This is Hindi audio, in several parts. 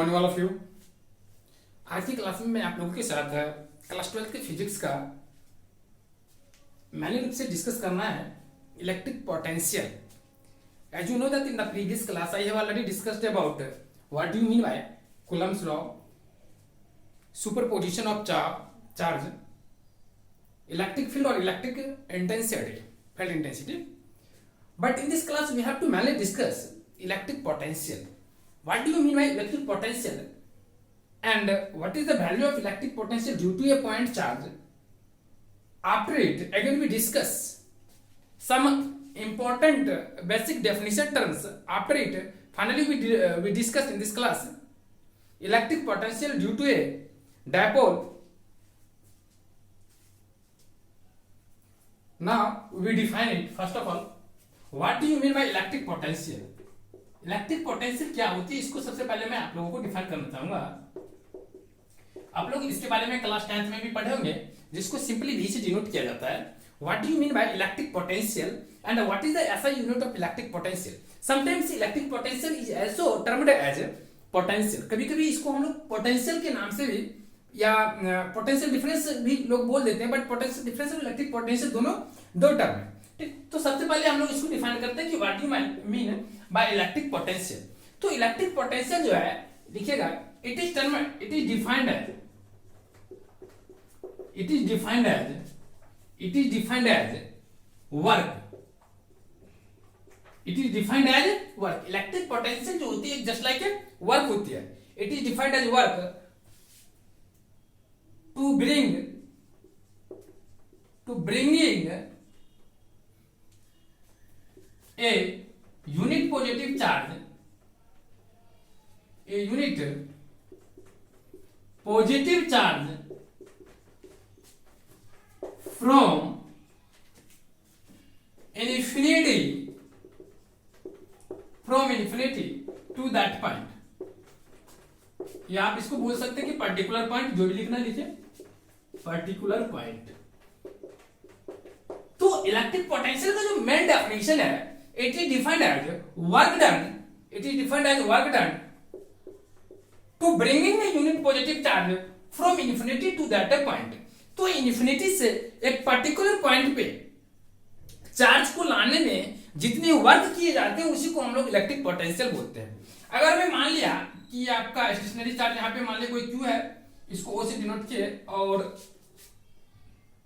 Morning all of you. आज की क्लास में मैं आप लोगों के साथ क्लास 12 के फिजिक्स का मैन्युअल रूप से डिस्कस करना है electric potential. As you know that in the previous class I have already discussed about what do you mean by Coulomb's law, superposition of charge, electric field और electric intensity, field intensity. But in this class we have to mainly discuss electric potential. What do you mean by electric potential? And what is the value of electric potential due to a point charge? After it, again we discuss some important basic definition terms. After it, finally we discuss in this class electric potential due to a dipole. Now we define it first of all. What do you mean by electric potential? Electric potential क्या होती है, इसको सबसे पहले मैं आप लोगों को डिफाइन करना चाहूंगा। आप लोग इसके बारे में क्लास 10th में भी पढ़े होंगे, जिसको सिंपली वी से डिनोट किया जाता है। What do you mean by electric potential and what is the SI unit of electric potential? Sometimes electric potential is also termed as potential. कभी-कभी इसको हम लोग पोटेंशियल के नाम से भी या पोटेंशियल डिफरेंस भी लोग बोल देते हैं, बट पोटेंशियल डिफरेंस और इलेक्ट्रिक पोटेंशियल दोनों दो टर्म है। तो सबसे पहले हम लोग इसको डिफाइन करते हैं कि what you mean by electric potential. तो इलेक्ट्रिक पोटेंशियल जो है, देखिएगा, it is defined as work. Electric potential जो होती है जस्ट लाइक ए वर्क होती है। It is defined as work to bringing a unit positive charge from infinity to that point। या आप इसको बोल सकते हैं कि पर्टिकुलर पॉइंट, जो भी लिखना लिखिए, पर्टिकुलर पॉइंट। तो इलेक्ट्रिक पोटेंशियल का जो मेन डेफिनेशन है, it is defined as work done to bringing a unit positive charge from infinity to that point। तो इन्फिनिटी से एक पर्टिकुलर पॉइंट पे चार्ज को लाने में जितने वर्क किए जाते हैं उसी को हम लोग इलेक्ट्रिक पोटेंशियल बोलते हैं। अगर मैं मान लिया कि आपका स्टेशनरी चार्ज यहाँ पे मान लिया कोई क्यू है, इसको ओ से डिनोट किए, और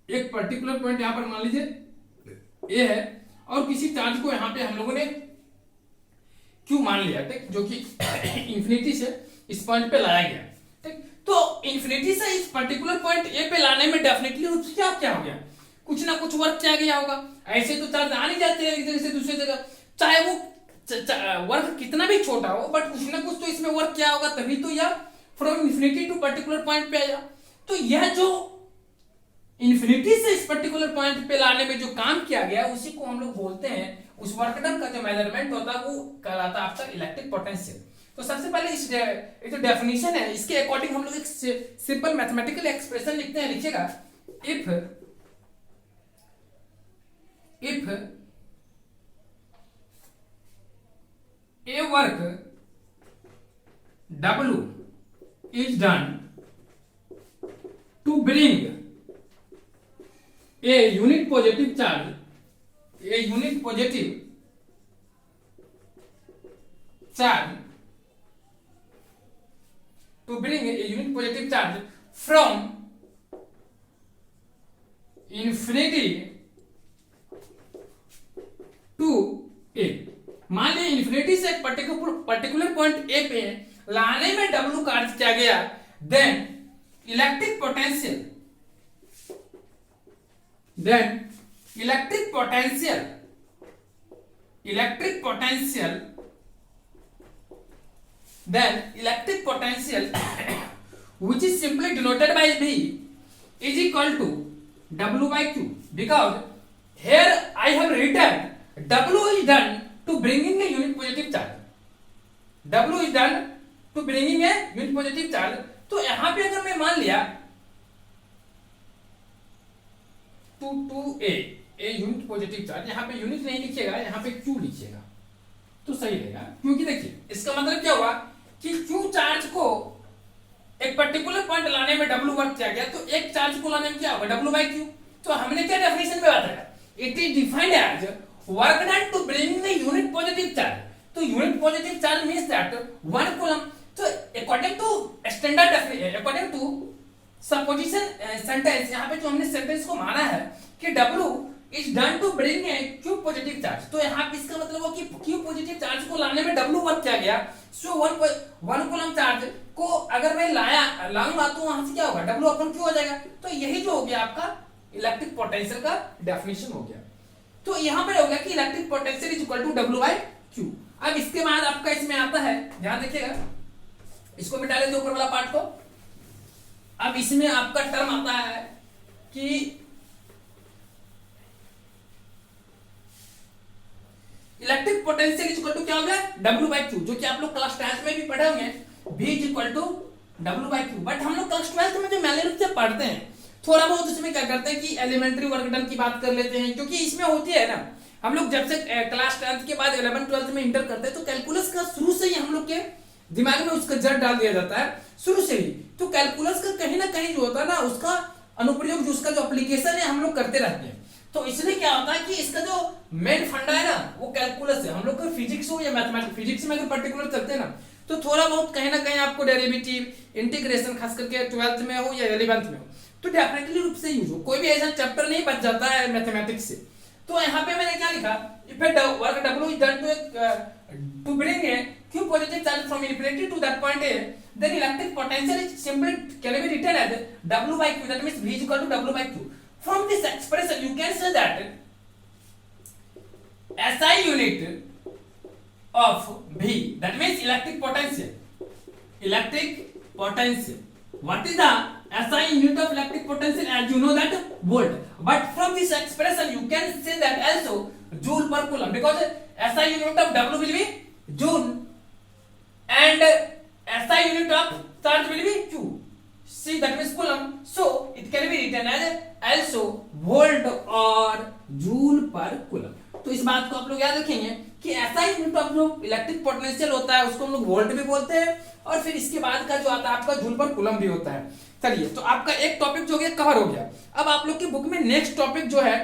एक पर्टिकुलर पॉइंट यहाँ पर मान लीजिए ए है, और किसी चार्ज को यहां पे हम लोगों ने क्यू मान लिया, ठीक, जो कि इंफिनिटी से इस पॉइंट पे लाया गया, ठीक। तो इंफिनिटी से इस पर्टिकुलर पॉइंट ए पे लाने में डेफिनेटली रूप से क्या हो गया, कुछ ना कुछ वर्क किया गया होगा। ऐसे तो चार्ज आ नहीं जाते हैं एक जगह से दूसरी जगह, चाहे वो वर्क कितना भी छोटा हो, बट कुछ ना कुछ तो इसमें वर्क किया होगा, तभी तो यह from infinity to particular point पे आया। तो यह जो इन्फिनिटी से इस पर्टिकुलर पॉइंट पे लाने में जो काम किया गया, उसी को हम लोग बोलते हैं, उस वर्क डन का जो मेजरमेंट होता है वो कहलाता है आपका इलेक्ट्रिक पोटेंशियल। तो सबसे पहले इस जो डेफिनेशन है, इसके अकॉर्डिंग हम लोग एक सिंपल मैथमेटिकल एक्सप्रेशन लिखते हैं। लिखिएगा, if A work W is done to bring a unit positive charge from infinity to a। मान लिया इन्फिनिटी से पर्टिकुलर पॉइंट ए पे लाने में W कार्य किया गया, then electric potential which is simply denoted by V is equal to W by Q, because here I have written W is done to bringing a unit positive charge। तो यहां पे अगर मैं मान लिया to a unit positive charge, यहाँ पे यूनिट नहीं लिखिएगा, यहाँ पे क्यू लिखिएगा तो सही रहेगा। क्योंकि देखिए इसका मतलब क्या हुआ, कि क्यू चार्ज को एक पर्टिकुलर पॉइंट लाने में डब्ल्यू वर्क किया गया, तो एक चार्ज को लाने में क्या होगा, डब्ल्यू बाई क्यू। तो हमने क्या डेफिनेशन में बताया, it is defined as work done to bring the unit positive charge. तो unit positive charge means that 1 coulomb. तो according to standard definition, according to supposition sentence, यहाँ पे जो हमने सेंटेंस को माना है कि W is done to bring a Q positive charge, तो यहाँ पे इसका मतलब हो कि Q पॉजिटिव चार्ज को लाने में W वर्क किया गया। सो 1 कूलम चार्ज को अगर मैं लाऊंगा तो वहां से क्या होगा, W अपन Q हो जाएगा। तो यही जो हो गया आपका इलेक्ट्रिक पोटेंशियल का डेफिनेशन हो गया। तो यहाँ पे हो गया कि electric potential is equal to W by Q। अब इसके बाद आपका इसमें आता है, ध्यान देखिएगा, इसको मिटा लेते ऊपर वाला पार्ट को। अब इसमें आपका टर्म आता है कि electric potential is equal to क्या हो गया, W बाई Q, जो कि आप लोग क्लास 10 में भी पढ़े होंगे, V is equal to W by Q। But हम लोग क्लास 12 में जो मैनुअल से पढ़ते हैं, थोड़ा बहुत उसमें क्या करते हैं कि एलिमेंट्री वर्क डन की बात कर लेते हैं, क्योंकि इसमें होती है ना, हम लोग जब से क्लास 10 के बाद 11 12 में इंटर करते हैं तो कैलकुलस का शुरू से ही हम लोग के दिमाग में उसका जड़ डाल दिया जाता है शुरू से ही। तो कैलकुलस का कहीं ना कहीं जो होता है ना, उसका अनुप्रयोग, जो उसका जो एप्लीकेशन है, हम लोग करते रहते हैं। तो इसलिए क्या होता है कि इसका जो मेन फंडा है ना, वो कैलकुलस है। हम लोग का फिजिक्स हो या मैथमेटिक्स, फिजिक्स में अगर पर्टिकुलर चलते हैं ना, तो थोड़ा बहुत कहीं ना कहीं आपको डेरिवेटिव, इंटीग्रेशन, खास करके 12th में हो या 11th में हो, तो डेफिनेटली रूप से यूज हो। कोई भी ऐसा चैप्टर नहीं बच जाता है मैथमेटिक्स से। तो यहाँ पे मैंने क्या लिखा, if work W is done to bring a Q positive charge from infinity to that point A, then electric potential is simply can be written as W by Q. That means V is equal to W by Q. From this expression, you can say that SI unit of V, that means electric potential. Electric potential. What is the SI unit of electric potential? As you know that volt. But from this expression, you can say that also joule per coulomb, because SI unit of W will be joule and SI unit of charge will be Q. See, that means coulomb. So it can be written as also volt or joule per coulomb. तो इस बात को आप लोग याद रखेंगे कि SI यूनिट ऑफ जो इलेक्ट्रिक पोटेंशियल होता है उसको हम लोग वोल्ट भी बोलते हैं, और फिर इसके बाद का जो आता है आपका जूल पर कूलम भी होता है। चलिए, तो आपका एक टॉपिक जो है कवर हो गया। अब आप लोग की बुक में नेक्स्ट टॉपिक जो है,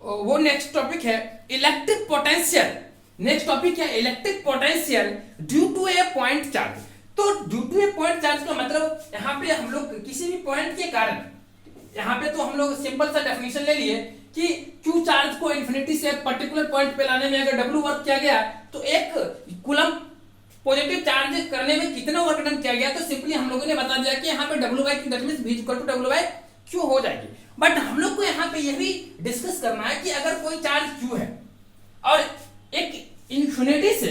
वो नेक्स्ट टॉपिक है इलेक्ट्रिक पोटेंशियल। नेक्स्ट टॉपिक है electric potential due to a point charge. तो due to a point charge का मतलब यहाँ पे हम लोग किसी भी पॉइंट के कारण, यहाँ पे तो हम लोग सिंपल सा डेफिनेशन ले लिए कि Q चार्ज को इन्फिनिटी से एक पर्टिकुलर पॉइंट पे लाने में अगर W वर्क किया गया, तो एक कूलम पॉजिटिव चार्ज करने में कितना वर्क डन किया गया, तो सिंपली हम लोगों ने बता दिया कि यहाँ पे W by Q, that means V equal to W by Q हो जाएगी। बट हम लोग को यहाँ पे यह भी डिस्कस करना है कि अगर कोई चार्ज Q है और एक इन्फिनिटी से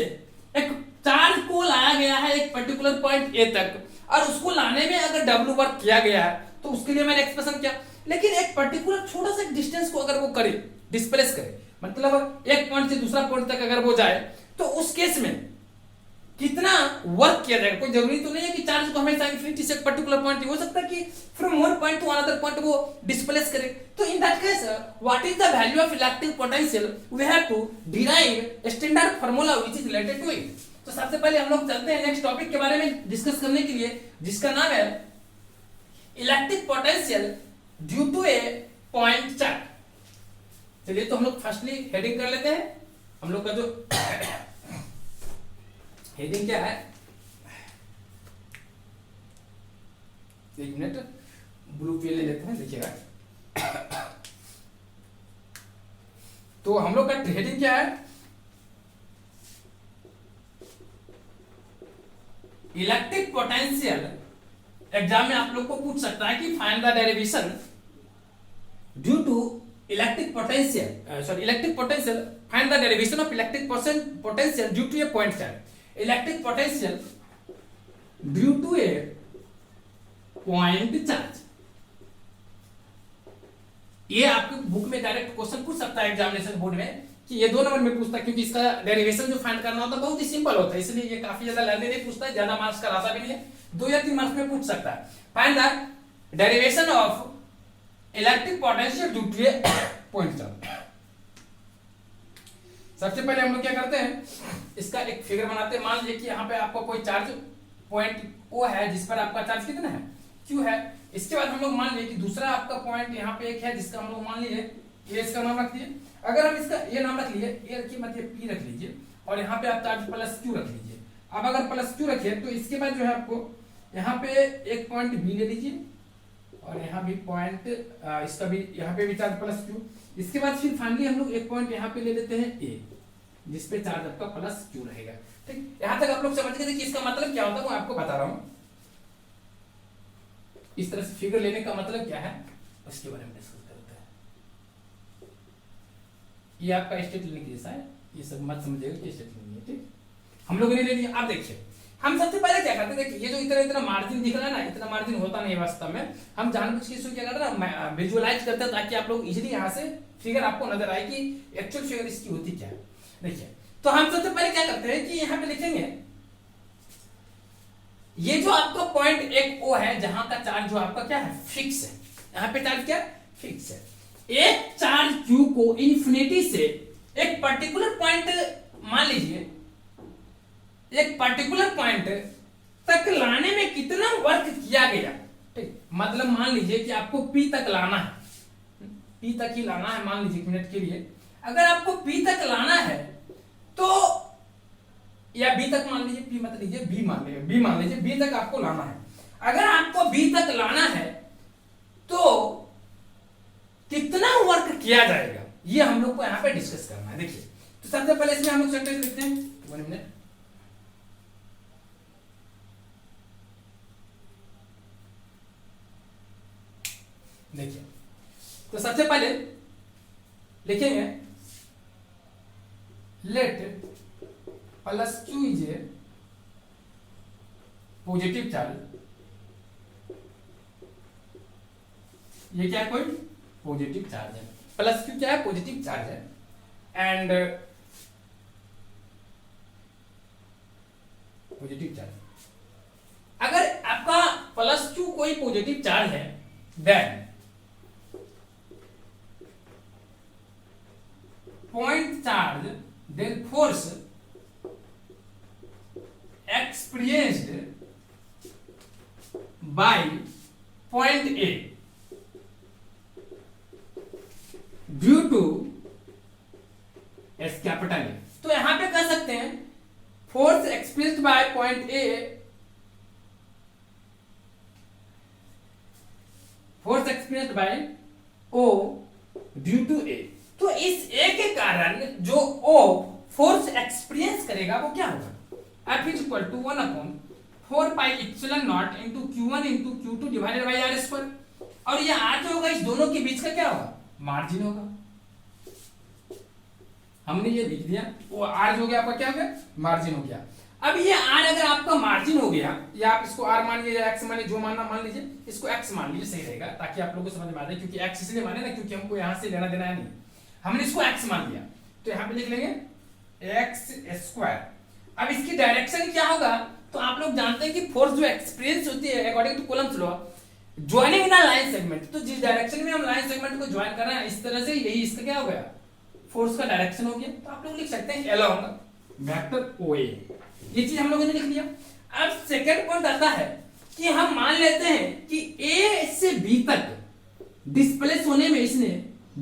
एक चार्ज को लाया गया है एक पर्टिकुलर पॉइंट A तक, और उसको लाने में अगर W वर्क किया गया है, तो उसके लिए मैंने एक्सप्रेशन किया। लेकिन एक पर्टिकुलर छोटा सा डिस्टेंस को अगर वो करे, डिस्प्लेस करे, मतलब एक पॉइंट से दूसरा पॉइंट तक अगर वो जाए, तो उस केस में कितना वर्क किया जाएगा। कोई जरूरी तो नहीं है कि चार्ज को हमेशा इन्फिनिटी से एक पर्टिकुलर पॉइंट, हो सकता है कि from one point to another point वो डिस्प्लेस करे। तो in that case what is the value of electric potential, we have to derive a standard formula which is related to it. तो सबसे पहले हम लोग चलते हैं नेक्स्ट टॉपिक के बारे में डिस्कस करने के लिए, जिसका नाम है electric potential due to a point charge. चलिए, तो हम लोग फर्स्टली हेडिंग कर लेते हैं। हम लोग का जो हेडिंग क्या है, एक मिनट ब्लू पे ले लेते हैं, देखिएगा। तो हम लोग का हेडिंग क्या है, इलेक्ट्रिक पोटेंशियल। एग्जाम में आप लोग को पूछ सकता है कि find the derivation due to electric potential, electric potential, find the derivation of electric potential due to a point charge. Electric potential due to a point charge, ये आपके बुक में डायरेक्ट क्वेश्चन पूछ सकता है एग्जामिनेशन बोर्ड में, कि ये 2 नंबर में पूछता है, क्योंकि इसका डेरिवेशन जो फाइंड करना होता है बहुत ही सिंपल होता है, इसलिए ये काफी ज्यादा लंबे नहीं पूछता है, ज्यादा मार्क्स का रास्ता भी नहीं है, 2 या 3 मार्क्स में पूछ सकता है। Find the derivation of electric potential due to a point charge. सबसे पहले हम लोग क्या करते हैं, इसका एक फिगर बनाते हैं। मान लीजिए कि यहाँ पे आपका कोई चार्ज पॉइंट ओ है जिस पर आपका चार्ज कितना है, क्यू है। इसके बाद हम लोग मान लीजिए कि दूसरा आपका पॉइंट यहाँ पे एक है जिसका हम लोग मान लीजिए ये इसका नाम रख दिए। अगर हम इसका ये नाम रख लिए, ये रखिए मतलब पी रख लीजिए, और यहाँ पे आप चार्ज प्लस क्यू रख लीजिए। अब अगर प्लस क्यू रखिए तो इसके बाद जो है आपको यहाँ पे एक पॉइंट बी ले लीजिए, और यहाँ भी पॉइंट इसका भी यहाँ पे भी चार्ज प्लस क्यू। इसके बाद फिर फाइनली हम लोग एक पॉइंट यहाँ पे ले लेते हैं ए, जिसपे चार्ज आपका प्लस क्यू रहेगा। ठीक, यहाँ तक आप लोग समझ गए कि इसका मतलब क्या होता है, मैं आपको बता रहा हूँ। इस तरह से फिगर लेने का मतलब क्या है उसके बारे में डिस्कस करते हैं। ये आपका स्टेट लिंक जैसा है, ये सब मत समझिएगा कि स्टेट लिंक है। ठीक, हम लोगों ने ले लिया। आप देखिए हम सबसे पहले क्या करते हैं, देखिए ये जो इतना इतना मार्जिन दिख रहा है ना, इतना मार्जिन होता नहीं वास्तव में। हम जानबूझ के इसको क्या करते हैं, विजुअलाइज करते हैं ताकि आप लोग इजीली यहाँ से फिगर आपको नजर आए कि एक्चुअल फिगर इसकी होती क्या है। देखिए तो हम सबसे पहले क्या करते हैं कि यहाँ पे लिखेंगे ये जो आपका पॉइंट एक ओ है जहां का चार्ज जो आपका क्या है, फिक्स है। यहाँ पे चार्ज क्या फिक्स है। एक चार्ज क्यू को इन्फिनिटी से एक पर्टिकुलर पॉइंट, मान लीजिए एक पर्टिकुलर पॉइंट तक लाने में कितना वर्क किया गया। ठीक, मतलब मान लीजिए कि आपको पी तक लाना है, पी तक ही लाना है मान लीजिए मिनट के लिए। अगर आपको पी तक लाना है तो, या बी तक मान लीजिए, पी मत लीजिए, बी मान लीजिए, बी मान लीजिए, बी तक आपको लाना है। अगर आपको बी तक लाना है तो कितना वर्क किया जाएगा, ये हम लोग को यहाँ पे डिस्कस करना है। देखिए तो सबसे पहले इसमें हम लोग सेंटेंस लिखते हैं, 1 मिनट। देखिए तो सबसे पहले लिखेंगे late plus Q is a positive charge. ये क्या है, कोई पॉजिटिव चार्ज है। प्लस क्यू क्या है, पॉजिटिव चार्ज है। एंड पॉजिटिव चार्ज, अगर आपका प्लस क्यू कोई पॉजिटिव चार्ज है then point charge then force experienced by point A due to S capital A। तो यहां पे कह सकते हैं force expressed by point A, force expressed by O due to A। तो इस ए के कारण जो ओ फोर्स एक्सपीरियंस करेगा वो क्या होगा, F is equal to 1/4 pi epsilon not into Q1 into Q2 divided by R square. और ये R जो होगा इस दोनों के बीच का क्या होगा, मार्जिन होगा। हमने ये लिख दिया, वो R जो हो गया आपका क्या हो गया, मार्जिन हो गया। अब ये R अगर आपका मार्जिन हो गया, या आप इसको R मान लीजिए या X मान लीजिए, जो मानना मान लीजिए, इसको X मान लीजिए, सही रहेगा ताकि आप लोगों को समझ में आ जाए। क्योंकि X इसलिए माने ना क्योंकि हमको यहां से लेना देना है नहीं, हमने इसको x मान लिया तो यहां पे लिख लेंगे x स्क्वायर। अब इसकी डायरेक्शन क्या होगा, तो आप लोग जानते हैं कि फोर्स जो एक्सपीरियंस होती है according to Coulomb's law, joining in line segment. तो जिस डायरेक्शन में हम लाइन सेगमेंट को ज्वाइन कर रहे हैं इस तरह से, यही इसका क्या हो गया, फोर्स का डायरेक्शन हो गया। तो आप लोग लिख सकते हैं अलोंग वेक्टर OA। ये चीज हम लोगों ने लिख लिया। अब सेकंड पॉइंट आता है कि हम मान लेते हैं कि A से B तक डिस्प्लेस होने में इसने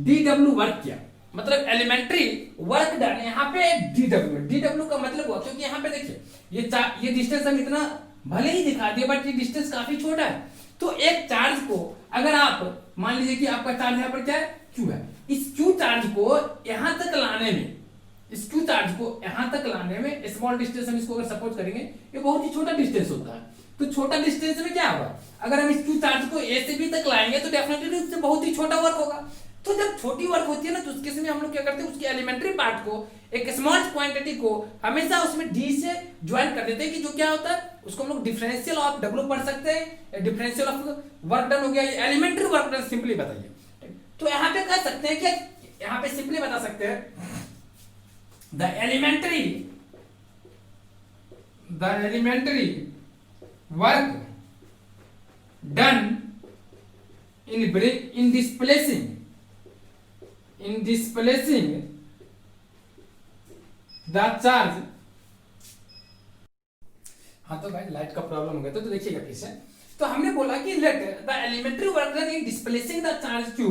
DW वर्क किया, मतलब एलिमेंट्री वर्क डन। यहाँ पे DW का मतलब हुआ, क्योंकि यहाँ पे देखिए ये डिस्टेंस हम इतना भले ही दिखा दिए बट ये डिस्टेंस काफी छोटा है। तो एक चार्ज को अगर आप मान लीजिए कि आपका चार्ज यहाँ पर क्या है, Q है, इस Q चार्ज को यहां तक लाने में, इस Q चार्ज को यहां तक लाने में स्मॉल डिस्टेंस हम इसको अगर सपोज करेंगे, ये बहुत ही छोटा डिस्टेंस होता है। तो छोटा डिस्टेंस में क्या होगा, अगर हम इस Q चार्ज को A से B तक लाएंगे तो डेफिनेटली उससे बहुत ही छोटा वर्क होगा। तो जब छोटी वर्क होती है ना, तो उस केस में हम लोग क्या करते हैं, उसके एलिमेंट्री पार्ट को, एक स्मॉल क्वांटिटी को हमेशा उसमें D से ज्वाइन कर देते हैं, कि जो क्या होता है उसको हम लोग डिफरेंशियल ऑफ W पढ़ सकते हैं। डिफरेंशियल ऑफ वर्क डन हो गया, ये एलिमेंट्री वर्क डन सिंपली बताइए। तो यहाँ पे कह सकते हैं कि यहाँ पे सिंपली बता सकते हैं the elementary work done in displacing the charge, हाँ तो भाई लाइट का प्रॉब्लम हो गया तो देखिएगा फिर से। तो हमने बोला कि let the elementary work done in displacing the charge q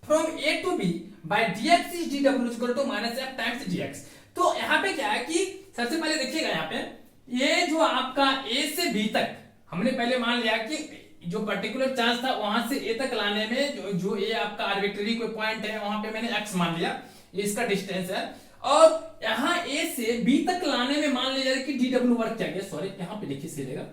from a to b by dx is dw equal to minus f times dx। तो यहाँ पे क्या है कि सबसे पहले देखिएगा यहाँ पे ये जो आपका a से b तक हमने पहले मान लिया कि जो पर्टिकुलर चार्ज था वहां से a तक लाने में जो a आपका आर्बिट्ररी कोई पॉइंट है वहां पे मैंने x मान लिया, ये इसका डिस्टेंस है। और यहाँ a से b तक लाने में मान लिया कि dw वर्क क्या गया, सॉरी यहाँ पे लिखिए सीधेगा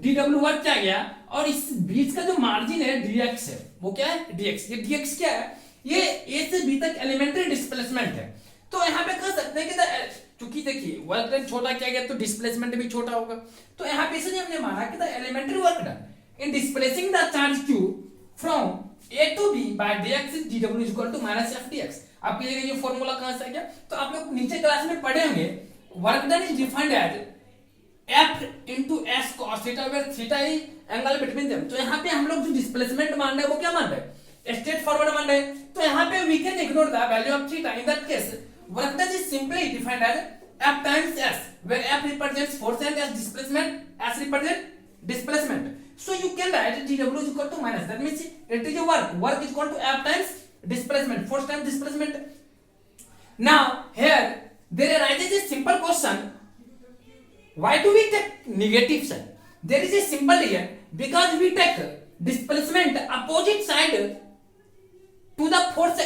dw वर्क क्या गया, और इस बीच का जो मार्जिन है dx है वो क्या है dx। ये dx क्या है, ये a से b तक एलिमेंट्री डिस्प्लेसमेंट है। तो यहाँ पे कह सकते हैं कि क्योंकि देखिए वर्क डन छोटा क्या गया तो डिस्प्लेसमेंट भी छोटा होगा। तो यहाँ पे इसलिए हमने माना कि the elementary work done in displacing the charge q from a to b by dx is dw equal to minus f dx। आपके ये फॉर्मूला कहां से आ गया, तो आप लोग नीचे क्लास में पढ़े होंगे work done is defined as f into s cos theta where theta is angle between them. तो यहाँ पे हम लोग जो डिस्प्लेसमेंट मान रहे हैं वो क्या मान रहे हैं, स्ट्रेट फॉरवर्ड मान रहे हैं। तो यहाँ पे we can ignore the value of theta, in that case work done is simply defined as f times s where f represents force and s displacement s represent displacement. So you can write dw is equal to minus, that means it is a work is equal to f times displacement, force times displacement. Now here there arises a simple question, why do we take negative sign? There is a simple reason, because we take displacement opposite side to the force,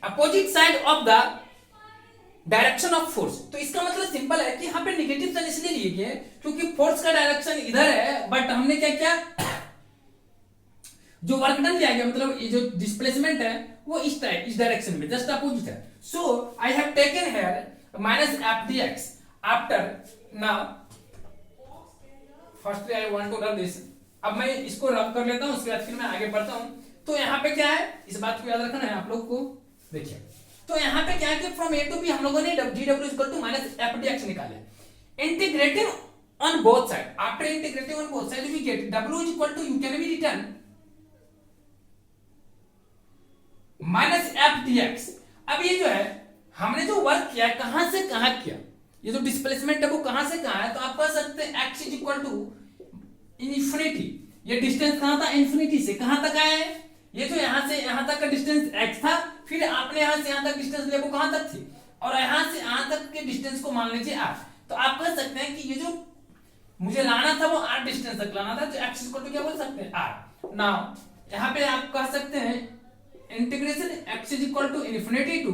opposite side of the direction of force. तो इसका मतलब सिंपल है कि यहाँ पे नेगेटिव साइन इसलिए लिए गए क्योंकि फोर्स का डायरेक्शन इधर है, बट हमने क्या किया जो वर्क डन किया गया मतलब ये जो डिस्प्लेसमेंट है वो इस डायरेक्शन में जस्ट अपोजिट है। So I have taken here minus F D X after now firstly I want to rub this. अब मैं इसको रब कर लेता हूं, उसके बाद फिर मैं आगे बढ़ता हूं। तो यहाँ पे क्या है इस बात को याद रखना है आप लोग को। देखिए तो यहाँ पे क्या है कि फ्रॉम a टू b हम लोगों ने dw equal to minus f dx निकाले। Integrating on both side, after integrating on both side we get w is equal to you can be written minus f dx। अब ये जो है हमने जो वर्क किया कहां से कहां किया, ये जो डिस्प्लेसमेंट है वो कहां से कहां है, तो आप कह सकते हैं x is equal to infinity. ये डिस्टेंस कहां था, इन्फिनिटी से कहां तक आया है, ये जो यहां से यहां तक का डिस्टेंस x था, फिर आपने यहां से यहां तक डिस्टेंस ले वो कहां तक थी, और यहां से यहां तक के डिस्टेंस को मान लीजिए r। तो आप कह सकते हैं कि ये जो मुझे लाना था वो r डिस्टेंस तक लाना था, तो x इक्वल टू क्या बोल सकते हैं r। नाउ यहां पे आप कह सकते हैं integration x is equal to infinity to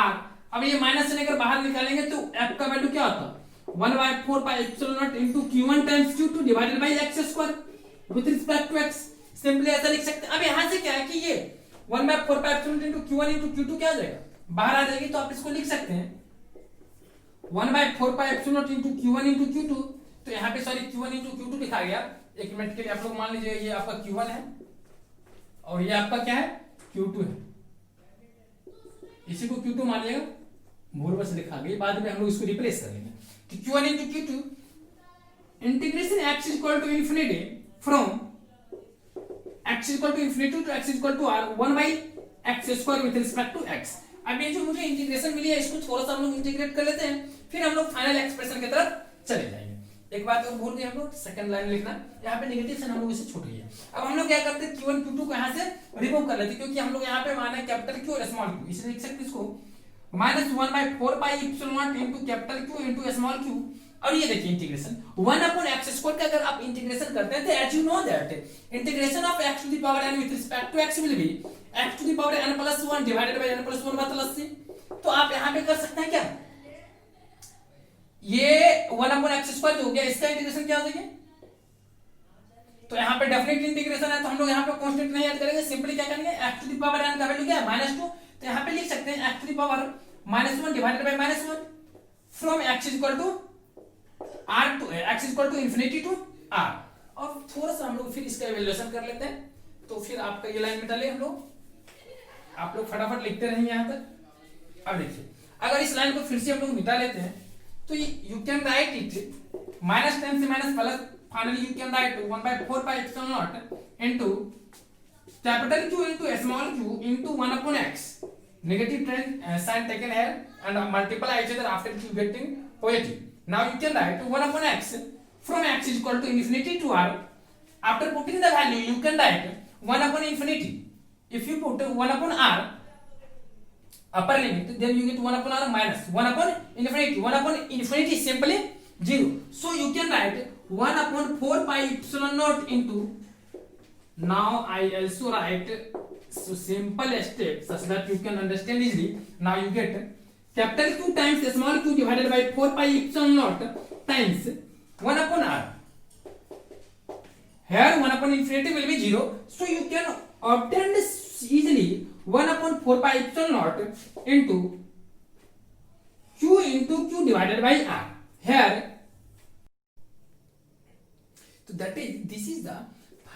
r। अब ये माइनस से लेकर बाहर निकालेंगे तो f का वैल्यू क्या होता 1/4 pi epsilon not into q1 times q2 divided by x square with respect to x। Simply ऐसा लिख सकते हैं। अब यहां से क्या है कि ये 1/4 pi epsilon into q1 into q2 क्या आ जाएगा, बाहर आ जाएगी, तो आप इसको लिख सकते हैं 1/4 pi epsilon into q1 into q2। तो यहां पे सॉरी q1 इनटू q2 लिखा गया। एक मिनट के लिए आप लोग मान लीजिए ये आपका q1 है और ये आपका क्या है q2 है, इसी को q2 मान लिएगा, भूल बस लिखा गया, बाद में हम लोग इसको रिप्लेस कर लेंगे कि q1 into q2 integration x is equal to infinity from x equal to infinity to x equal to r 1/x square with respect to x। अब ये जो मुझे इंटीग्रेशन मिली है इसको थोड़ा सा हम लोग इंटीग्रेट कर लेते हैं, फिर हम लोग फाइनल एक्सप्रेशन की तरफ चले जाएंगे। एक बात और भूल गए हम लोग, सेकंड लाइन लिखना, यहाँ पे नेगेटिव साइन हम लोग इसे छोड़ दिया। अब हम लोग क्या करते हैं q1 q2 को यहाँ से रिमूव कर लेते हैं, क्योंकि हम लोग यहाँ पे माना है कैपिटल Q और स्मॉल q, इसलिए लिख सकते हैं इसको -1/4 pi epsilon not into capital Q into small q। और ये देखिए इंटीग्रेशन 1/x स्क्वायर का अगर आप इंटीग्रेशन करते हैं तो as you know that integration of x to the power n with respect to x will be x to the power n plus 1 divided by n plus 1 plus c। तो आप यहां पे कर सकते हैं क्या, ये 1/x स्क्वायर जो हो गया इसका इंटीग्रेशन क्या हो जाएगा, तो यहां पे डेफिनेट इंटीग्रेशन है, तो हम लोग यहां पे कांस्टेंट नहीं ऐड करेंगे, सिंपली क्या करेंगे x to the power n का वैल्यू क्या है -2, तो यहां पे लिख सकते हैं x to the power -1 divided by -1 from x is equal to r to x equal to infinity to r। और थोड़ा सा हम लोग फिर इसका इवैल्यूएशन कर लेते हैं, तो फिर आपका ये लाइन मिटा ले हम लोग, आप लोग फटाफट लिखते रहेंगे यहां तक। अब देखिए अगर इस लाइन को फिर से हम लोग मिटा लेते हैं तो you can write it minus ten से minus plus, finally you can write 1/4 pi epsilon not into capital Q into small q into 1/x negative sign taken here and multiply each other after you getting positive. Now you can write 1 upon x from x is equal to infinity to r. After putting the value, you can write 1 upon infinity. If you put 1 upon r upper limit, then you get 1 upon r minus 1 upon infinity. 1 upon infinity is simply 0. So you can write 1 upon 4 pi epsilon naught into. Now I also write so simple step such that you can understand easily. Now you get capital Q times small q divided by 4 pi epsilon naught times 1 upon r. Here 1 upon infinity will be 0. So you can obtain this easily 1 upon 4 pi epsilon naught into q divided by r. Here, so that is, this is the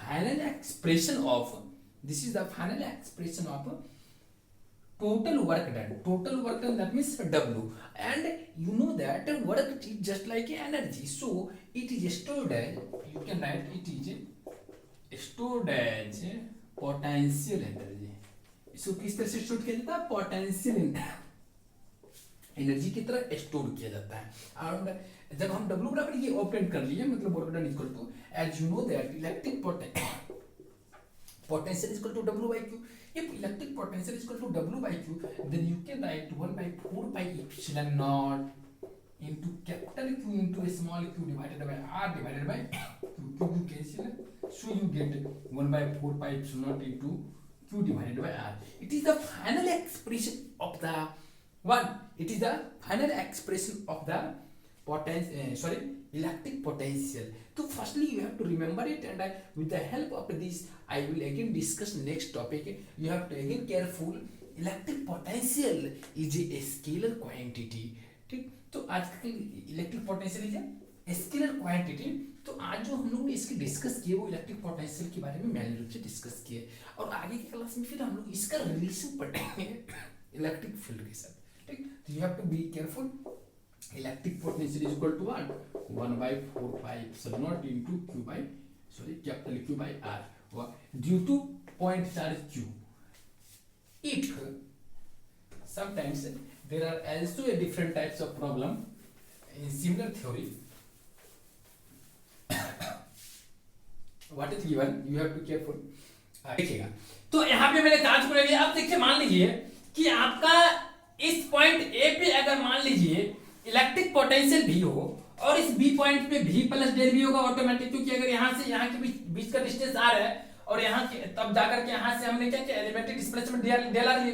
final expression of total work done. Total work done, that means W. And you know that work is just like energy. So it is stored as, you can write it is stored as potential energy. इसको किस तरह से स्टोर किया जाता है? पोटेंशियल एनर्जी की तरह स्टोर किया जाता है. और जब हम W बराबर ये ऑब्टेन कर लिए, मतलब work done equal to, as you know that electric potential is equal to W by Q. If electric potential is equal to W by Q, then you can write 1 by 4 pi epsilon naught into capital Q into small q divided by R divided by Q cancel. So you get 1 by 4 pi epsilon naught into Q divided by R. It is the final expression of the one. It is the final expression of the electric potential. So firstly you have to remember it, and with the help of this I will again discuss next topic. You have to again careful. Electric potential is a scalar quantity. ठीक, तो आज का electric potential is a scalar quantity. तो आज जो हम लोग ने इसके डिस्कस किए वो इलेक्ट्रिक पोटेंशियल के बारे में मैंने रूप से डिस्कस किए, और आगे की क्लास में फिर हम लोग इसका रिलेशन पढ़ेंगे इलेक्ट्रिक फील्ड के साथ. ठीक, तो you have to be careful. Electric potential is equal to what? 1 by 4 pi epsilon naught into capital Q by R. Due to point charge Q. If sometimes there are also a different types of problem in similar theory. What is given? You have to be careful. देखिएगा, तो यहाँ पे मैंने चार्ज को ले लिया. अब देखिए, मान लीजिए कि आपका इस पॉइंट ए पे अगर मान लीजिए इलेक्ट्रिक पोटेंशियल भी हो और इस बी पॉइंट पे भी प्लस डेल भी होगा ऑटोमेटिक, क्योंकि अगर यहाँ से यहाँ के बीच का डिस्टेंस आर है और यहाँ के तब जाकर के यहाँ से हमने क्या किया, एलिमेंट्री डिस्प्लेसमेंट डेल आर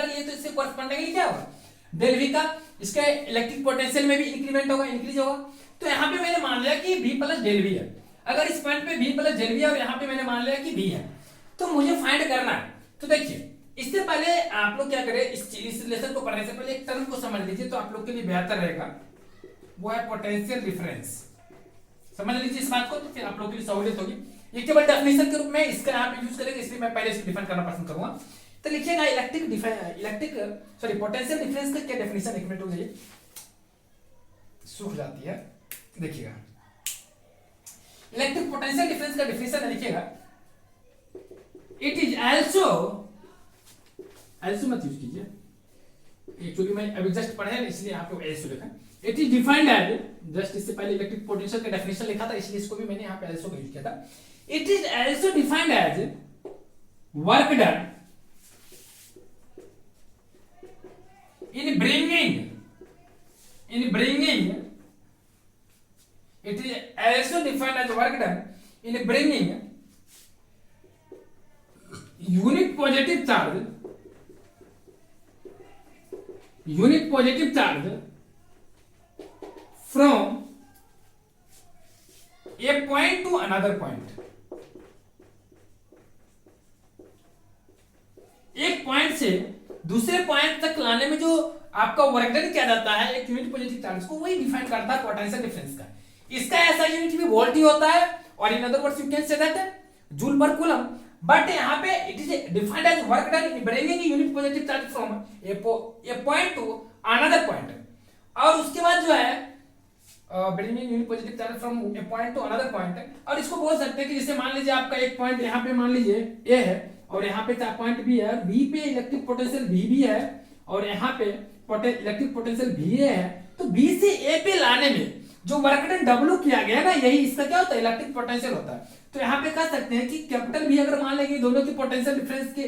लिए, तो इससे कॉरस्पॉन्डिंगली क्या होगा, डेल वी का इसका इलेक्ट्रिक पोटेंशियल में भी इंक्रीमेंट होगा, इंक्रीज होगा. तो यहाँ पे मैंने मान लिया कि बी प्लस डेल वी है. अगर इस पॉइंट पे बी प्लस डेल वी है और यहाँ पे मैंने मान लिया कि बी है, तो मुझे फाइंड करना है. तो देखिए, इससे पहले आप लोग क्या करें, इस रिलेशन को पढ़ने से पहले एक टर्म को समझ लीजिए, तो आप लोग के लिए बेहतर रहेगा. वो है पोटेंशियल डिफरेंस. समझ लीजिए इस बात को, तो फिर आप लोग के लिए सहूलियत होगी. ये केवल डेफिनेशन के रूप में इसका यहाँ पे यूज करेंगे, इसलिए मैं पहले इसको डिफाइन करना पसंद करूंगा. तो लिखिएगा पोटेंशियल डिफरेंस का क्या डेफिनेशन, एक मिनट हो जाइए, सूख जाती है. देखिएगा, इलेक्ट्रिक पोटेंशियल डिफरेंस का डेफिनेशन लिखिएगा, इट इज आल्सो मत यूज कीजिए, एक्चुअली मैं अभी जस्ट पढ़ा है इसलिए यहाँ पे आल्सो लिखा. It is defined as, just इससे पहले इलेक्ट्रिक पोटेंशियल का डेफिनेशन लिखा था, इसलिए इसको भी मैंने यहाँ पे आल्सो का यूज किया था. It is also defined as work done in bringing it is also defined as work done in bringing unit positive charge from a point to another point. एक पॉइंट से दूसरे पॉइंट तक लाने में जो आपका वर्क डन किया जाता है एक यूनिट पॉजिटिव चार्ज को, वही डिफाइन करता है पोटेंशियल डिफरेंस का. इसका ऐसा यूनिट भी वोल्ट ही होता है, और in other words you can say that joule per coulomb. But यहाँ पे it is defined as work done in bringing unit positive charge from a point to another point. और उसके बाद जो है bringing unit positive charge from a point to another point. और इसको बोल सकते हैं कि जैसे मान लीजिए आपका एक पॉइंट यहाँ पे मान लीजिए ए है और यहाँ पे पॉइंट बी है, बी पे इलेक्ट्रिक पोटेंशियल बी है, और यहाँ पे इलेक्ट्रिक पोटेंशियल VA है, तो B से A पे लाने में जो वर्क डन W किया गया ना, यही इसका क्या होता है, इलेक्ट्रिक पोटेंशियल होता है। तो यहाँ पे कह सकते हैं कि कैपिटल B अगर मान लेंगे दोनों की पोटेंशियल डिफरेंस के,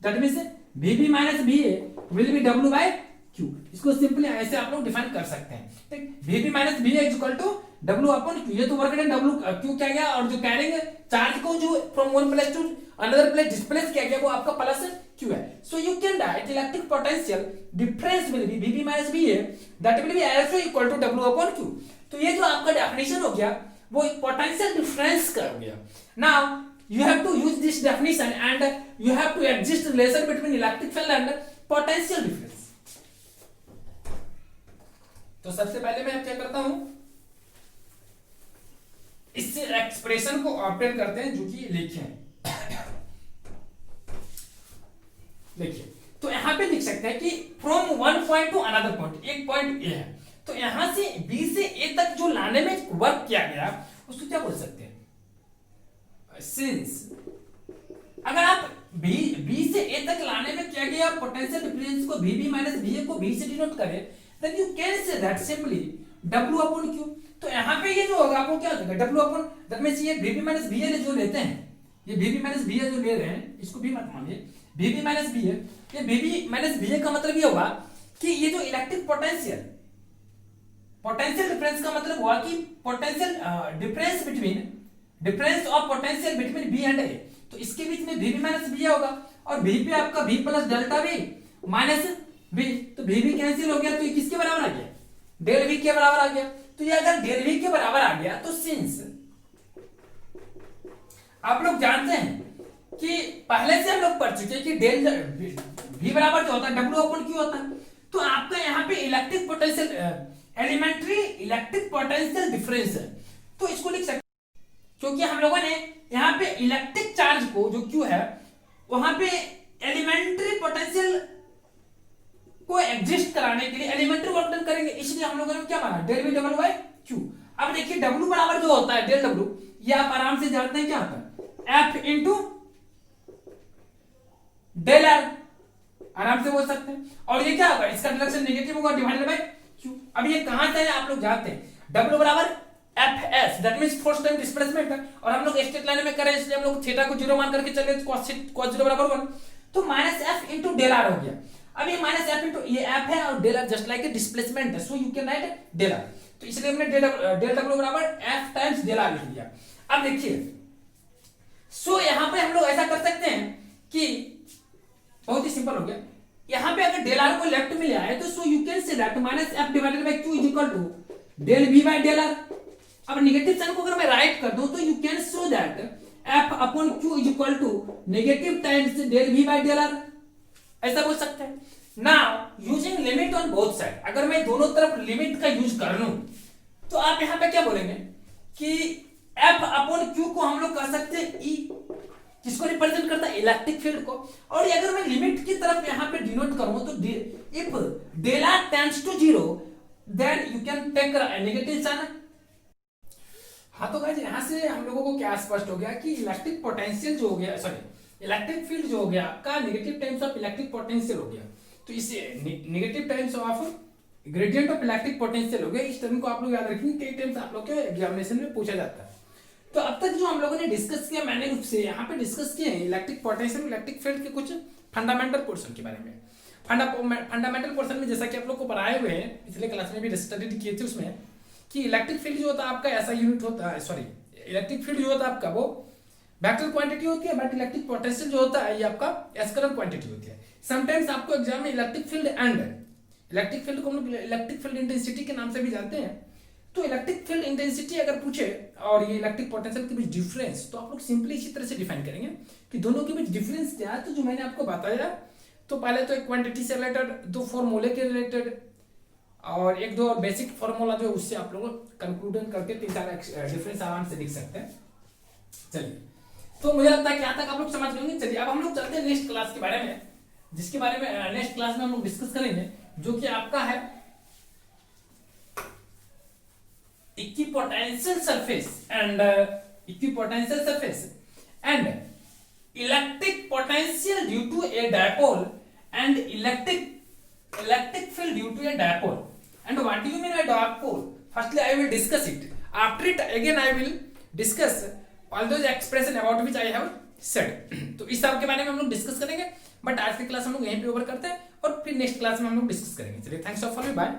that means VB minus VA will be W by Q। इसको सिंपली ऐसे आप लोग डिफाइन कर सकते हैं, ठीक। VB minus VA is equal to W upon Q। ये तो वर्क डन W Q क्या गया, और जो कैरिंग चार्ज को जो from one place to another place displace किया गया वो आपका प्लस Q है। So you can write electric potential difference will be VB minus VA that will be also equal to W upon Q। तो ये जो आपका डेफिनेशन हो गया वो पोटेंशियल डिफरेंस का हो गया। Now you have to use this definition and you have to exist relation between electric field and potential difference। तो सबसे पहले मैं क्या करता हूं, इससे एक्सप्रेशन को ऑब्टेन करते हैं जो कि लिखे हैं। देखिए तो यहां पे लिख सकते हैं कि from one point to another point, एक पॉइंट ए है, तो यहां से बी से ए तक जो लाने में वर्क किया गया उसको क्या बोल सकते हैं, सिंस अगर आप बी से ए तक लाने में किया गया पोटेंशियल डिफरेंस को VB माइनस VA को B से डिनोट करें, then you can say that simply W upon Q। तो यहाँ पे ये जो होगा आपको क्या होगा, W अपॉन दैट मींस ये VB माइनस VA जो लेते हैं, ये VB माइनस VA जो ले रहे हैं, इसको भी मत मानिए, VB माइनस VA, ये VB माइनस VA का मतलब ये होगा कि ये जो इलेक्ट्रिक पोटेंशियल डिफरेंस का मतलब हुआ कि potential difference of potential between B and A। तो इसके बीच में VB माइनस VA होगा और B पे आपका V plus delta V minus V, तो VB कैंसिल हो गया, तो ये किसके बराबर आ गया, डेल V के बराबर आ गया। तो ये अगर डेल V के बराबर आ गया तो सिंस आप लोग जानते हैं कि पहले से हम लोग पढ़ चुके हैं कि डेल V बराबर जो होता है W अपॉन Q होता है। तो आपका यहाँ पे electric potential elementary electric potential difference है, तो इसको लिख सकते, क्योंकि हम लोगों ने यहाँ पे इलेक्ट्रिक चार्ज को जो Q है वहां पे एलिमेंट्री पोटेंशियल को एग्जिस्ट कराने के लिए एलिमेंट्री वर्क डन करेंगे, इसलिए हम लोगों ने क्या माना, del V double by Q। अब देखिए W बराबर जो होता है डेल W, ये आप आराम से जानते हैं क्या होता है, F इंटू डेल R, आराम से बोल सकते हैं। और ये क्या होगा, इसका डायरेक्शन नेगेटिव होगा डिवाइडेड बाय Q। अब ये कहां से है आप लोग जानते हैं, W बराबर FS that means force time displacement है, और हम लोग स्ट्रेट लाइन में करें इसलिए हम लोग थीटा को 0 मान करके चले, तो cos 0 बराबर 1, तो minus F into del R हो गया। अब ये माइनस F इंटू ये F है और del R just like a displacement है, so you can write del R, तो इसलिए हमने डेल W बराबर F टाइम्स डेल R लिख दिया। अब देखिए सो यहां पे हम लोग ऐसा कर सकते हैं कि बहुत ही सिंपल हो गया, यहां पे अगर डेल R को लेफ्ट में ले आए तो so you can say that minus F divided by Q is equal to del V by del R। अब नेगेटिव साइन को अगर मैं राइट कर दूं तो you can show that F upon Q is equal to negative times del V by del R, ऐसा बोल सकते हैं। Now using limit on both side, अगर मैं दोनों तरफ लिमिट का यूज कर लूं तो आप यहां पे क्या बोलेंगे कि F अपॉन Q को हम लोग कह सकते हैं E, किसको रिप्रेजेंट करता है, इलेक्ट्रिक फील्ड को। और अगर मैं लिमिट की तरफ यहां पे डिनोट करूं तो if del R tends to 0 then you can take negative sign. हाँ तो गाइस यहां से हम लोगों को क्या स्पष्ट हो गया कि इलेक्ट्रिक पोटेंशियल जो हो गया, सॉरी इलेक्ट्रिक फील्ड जो हो गया आपका negative times of electric potential हो गया, तो इसे negative times of gradient of electric potential हो गया। इस टर्म को आप लोग याद रखेंगे, कई टाइम्स आप लोग के एग्जामिनेशन में पूछा जाता है। तो अब तक जो हम लोगों ने डिस्कस किया, मैंने रूप से यहाँ पे डिस्कस किए हैं इलेक्ट्रिक पोटेंशियल इलेक्ट्रिक फील्ड के कुछ फंडामेंटल पोर्शन के बारे में। फंडामेंटल पोर्शन में जैसा कि आप लोग को पढ़ाए हुए हैं, पिछले क्लास में भी स्टडी किए थे उसमें, कि इलेक्ट्रिक फील्ड जो होता है आपका ऐसा यूनिट होता है, सॉरी इलेक्ट्रिक फील्ड जो होता है आपका वो वेक्टर क्वांटिटी होती है, बट इलेक्ट्रिक पोटेंशियल जो होता है ये आपका स्केलर क्वांटिटी होती है। समटाइम्स आपको एग्जाम में electric field and electric field को हम लोग इलेक्ट्रिक फील्ड इंटेंसिटी के नाम से भी जानते हैं। तो इलेक्ट्रिक फील्ड इंटेंसिटी अगर पूछे और ये इलेक्ट्रिक पोटेंशियल के बीच डिफरेंस, तो आप लोग सिंपली इसी तरह से डिफाइन करेंगे कि दोनों के बीच डिफरेंस क्या है। तो जो मैंने आपको बताया, तो पहले तो एक क्वांटिटी से रिलेटेड, दो फॉर्मूले के रिलेटेड, और एक दो और बेसिक फॉर्मूला जो उससे आप लोग कंक्लूजन करके 3-4 डिफरेंस आराम से लिख सकते हैं। चलिए, तो मुझे लगता है कि यहाँ तक आप लोग समझ गए। चलिए अब हम लोग चलते हैं नेक्स्ट क्लास के बारे में, जिसके बारे में नेक्स्ट क्लास में हम लोग डिस्कस करेंगे, जो कि आपका है equipotential surface and electric potential due to a dipole and electric electric field due to a dipole. And what do you mean by dipole? Firstly, I will discuss it. After it, again I will discuss all those expression about which I have said. तो इस सब के बारे में हम लोग डिस्कस करेंगे, बट आज की क्लास हम लोग यहीं पे ओवर करते हैं और फिर नेक्स्ट क्लास में हम लोग डिस्कस करेंगे. चलिए, थैंक्स फॉर फॉलोइंग, बाय.